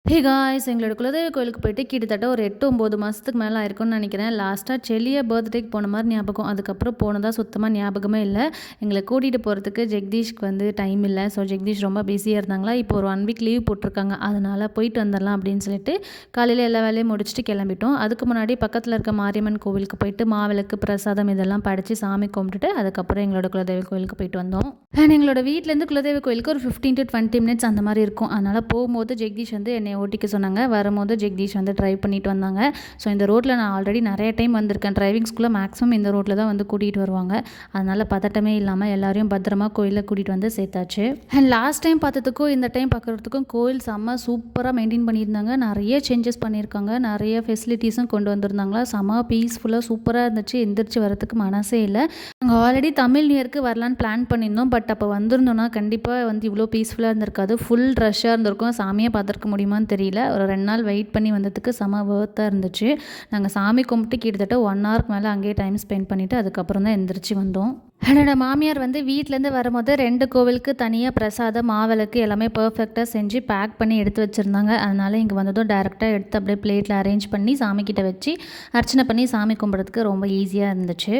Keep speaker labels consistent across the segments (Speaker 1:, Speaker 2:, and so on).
Speaker 1: Hey guys, எங்களோட குலதெய்வ கோயிலுக்கு போயிட்டு கிட்டத்தட்ட ஒரு 8, 9 மாதத்துக்கு மேலே ஆயிருக்கும்னு நினைக்கிறேன். லாஸ்ட்டாக செல்லிய பர்த்டேக்கு போன மாதிரி ஞாபகம். அதுக்கப்புறம் போனதா சுத்தமாக ஞாபகமே இல்லை. எங்களை கூட்டிகிட்டு போகிறதுக்கு ஜெகதீஷ்க்கு டைம் இல்லை. ஸோ ஜெகதீஷ் ரொம்ப பிஸியாக இருந்தாங்களா. இப்போ ஒரு 1 வீக் லீவ் போட்டிருக்காங்க. அதனால் போயிட்டு வந்துடலாம் அப்படின்னு சொல்லிட்டு காலையில் எல்லா வேலையும் முடிச்சுட்டு கிளம்பிட்டோம். அதுக்கு முன்னாடி பக்கத்தில் இருக்க மாரியம்மன் கோவிலுக்கு போயிட்டு மாவிளக்கு பிரசாதம் இதெல்லாம் படைச்சி சாமி கும்பிட்டுட்டு அதுக்கப்புறம் எங்களோட குலதெய்வ கோயிலுக்கு போயிட்டு வந்தோம். அண்ட் எங்களோட வீட்டிலேருந்து குலதெய்வ கோயிலுக்கு ஒரு 15 to 20 மினிட்ஸ் அந்த மாதிரி இருக்கும். அதனால் போகும்போது ஜெகதீஷ் என்னை ஓட்டிக்க சொன்னாங்க. வரும்போது ஜெகதீஷ் ட்ரைவ் பண்ணிட்டு வந்தாங்க. ஸோ இந்த ரோட்டில் நான் ஆல்ரெடி நிறைய டைம் வந்திருக்கேன். டிரைவிங் ஸ்கூலில் மேக்ஸிமம் இந்த ரோட்டில் தான் கூட்டிகிட்டு வருவாங்க. அதனால் பதட்டமே இல்லாமல் எல்லாரையும் பத்திரமா கோயிலில் கூட்டிகிட்டு வந்து சேர்த்தாச்சு. அண்ட் லாஸ்ட் டைம் பார்த்ததுக்கும் இந்த டைம் பார்க்குறதுக்கும் கோயில் செம்ம சூப்பராக மெயின்டைன் பண்ணியிருந்தாங்க. நிறைய சேஞ்சஸ் பண்ணியிருக்காங்க. நிறைய ஃபெசிலிட்டிஸும் கொண்டு வந்திருந்தாங்களா. செம்ம பீஸ்ஃபுல்லாக சூப்பராக இருந்துச்சு. எந்திரிச்சு வரதுக்கு மனசே இல்லை. நாங்கள் ஆல்ரெடி தமிழ் நியூ இயருக்கு வரலான்னு பிளான் பண்ணியிருந்தோம். பட் அப்போ வந்திருந்தோன்னா கண்டிப்பாக இவ்வளோ பீஸ்ஃபுல்லாக இருந்திருக்காது. ஃபுல் ரஷ்ஷாக இருந்திருக்கும். சாமியை பார்த்துருக்க முடியுமான்னு தெரியல. ஒரு 2 நாள் வெயிட் பண்ணி வந்ததுக்கு செம வொர்த்தாக இருந்துச்சு. நாங்கள் சாமி கும்பிட்டு கிட்டத்தட்ட 1 ஹவருக்கு மேலே அங்கேயே டைம் ஸ்பெண்ட் பண்ணிவிட்டு அதுக்கப்புறம் தான் எந்திரிச்சு வந்தோம். என்னோட மாமியார் வீட்டிலேருந்து வரும்போது 2 கோவிலுக்கு தனியாக பிரசாதம் மாவிளக்கு எல்லாமே பர்ஃபெக்டாக செஞ்சு பேக் பண்ணி எடுத்து வச்சுருந்தாங்க. அதனால் இங்கே வந்ததும் டேரெக்டாக எடுத்து அப்படியே பிளேட்டில் அரேஞ்ச் பண்ணி சாமிக்கிட்ட வச்சு அர்ச்சனை பண்ணி சாமி கும்பிட்றதுக்கு ரொம்ப ஈஸியாக இருந்துச்சு.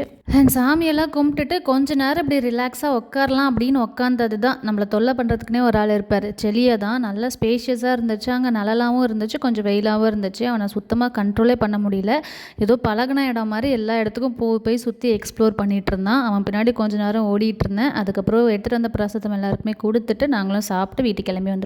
Speaker 1: சாமியெல்லாம் கும்பிட்டுட்டு கொஞ்ச நேரம் இப்படி ரிலாக்ஸாக உட்காரலாம் அப்படின்னு உட்காந்தது தான். நம்மளை தொல்லை பண்ணுறதுக்குனே ஒரு ஆள் இருப்பார். செளியை தான் நல்லா ஸ்பேஷியஸாக இருந்துச்சு. அங்கே நலலாகவும் இருந்துச்சு, கொஞ்சம் வெயிலாகவும் இருந்துச்சு. அவனை சுத்தமாக கண்ட்ரோலே பண்ண முடியல. ஏதோ பழகின இடம் மாதிரி எல்லா இடத்துக்கும் போய் சுற்றி எக்ஸ்ப்ளோர் பண்ணிகிட்டு இருந்தான். அவன் பின்னாடி கொஞ்ச நேரம் ஓடிட்டு இருந்தேன். அதுக்கப்புறம் எடுத்துகிட்டு வந்த பிரசாதம் எல்லாருக்குமே கொடுத்துட்டு நாங்களும் சாப்பிட்டு வீட்டுக்கு கிளம்பி வந்துட்டோம்.